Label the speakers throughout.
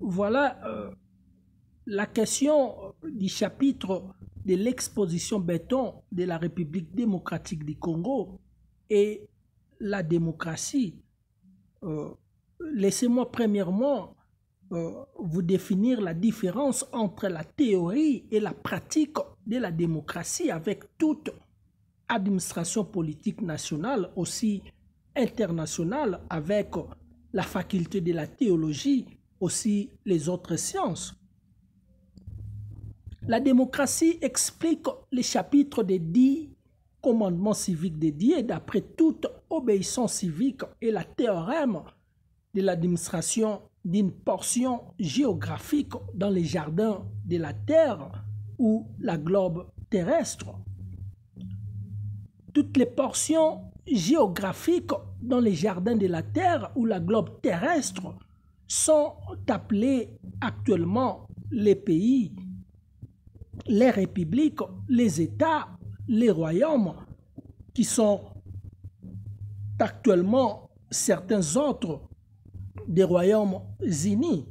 Speaker 1: voilà la question du chapitre de l'exposition béton de la République démocratique du Congo et la démocratie. Laissez-moi premièrement vous définir la différence entre la théorie et la pratique de la démocratie avec toute administration politique nationale, aussi internationale, avec la faculté de la théologie, aussi les autres sciences. La démocratie explique les chapitres des 10 commandements civiques dédiés d'après toute obéissance civique et la théorème de l'administration d'une portion géographique dans les jardins de la Terre ou la globe terrestre. Toutes les portions géographiques dans les jardins de la Terre ou la globe terrestre sont appelées actuellement les pays, les républiques, les États, les royaumes, qui sont actuellement certains autres des royaumes unis.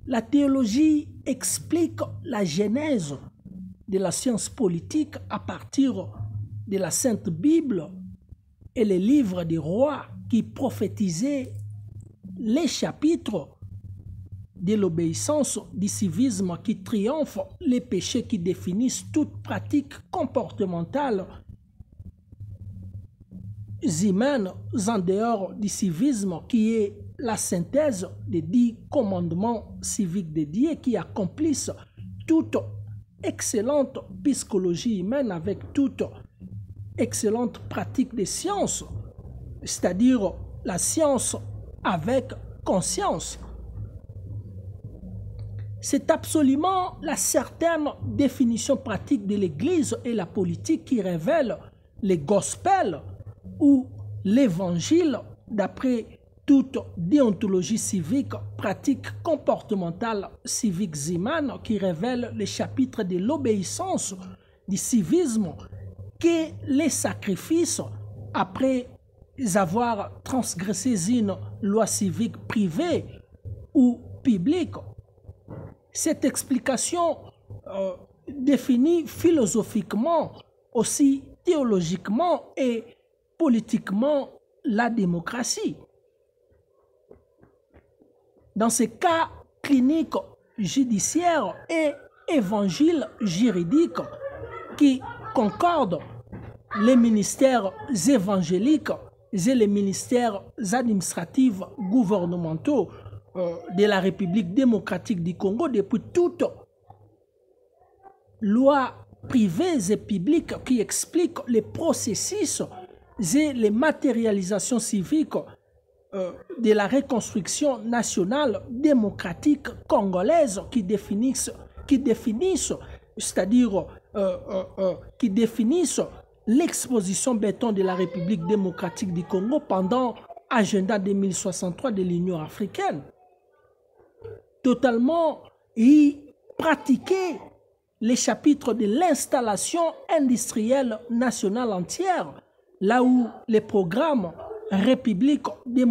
Speaker 1: La théologie explique la genèse de la science politique à partir de la Sainte Bible et les livres des rois qui prophétisaient les chapitres de l'obéissance, du civisme qui triomphe, les péchés qui définissent toute pratique comportementale humaines en dehors du civisme qui est la synthèse des 10 commandements civiques dédiés qui accomplissent toute excellente psychologie humaine avec toute excellente pratique des sciences, c'est-à-dire la science avec conscience. C'est absolument la certaine définition pratique de l'Église et la politique qui révèle les gospels ou l'évangile d'après toute déontologie civique, pratique comportementale civique humaine qui révèle les chapitres de l'obéissance, du civisme, que les sacrifices après avoir transgressé une loi civique privée ou publique. Cette explication définit philosophiquement, aussi théologiquement et politiquement la démocratie. Dans ces cas cliniques judiciaires et évangiles juridiques qui concordent, les ministères évangéliques et les ministères administratifs gouvernementaux de la République démocratique du Congo depuis toute loi privées et publiques qui expliquent les processus et les matérialisations civiques de la reconstruction nationale démocratique congolaise qui définissent, c'est-à-dire qui définissent l'exposition béton de la République démocratique du Congo pendant l'agenda 2063 de l'Union africaine. Totalement y pratiquer les chapitres de l'installation industrielle nationale entière, là où les programmes République démocratique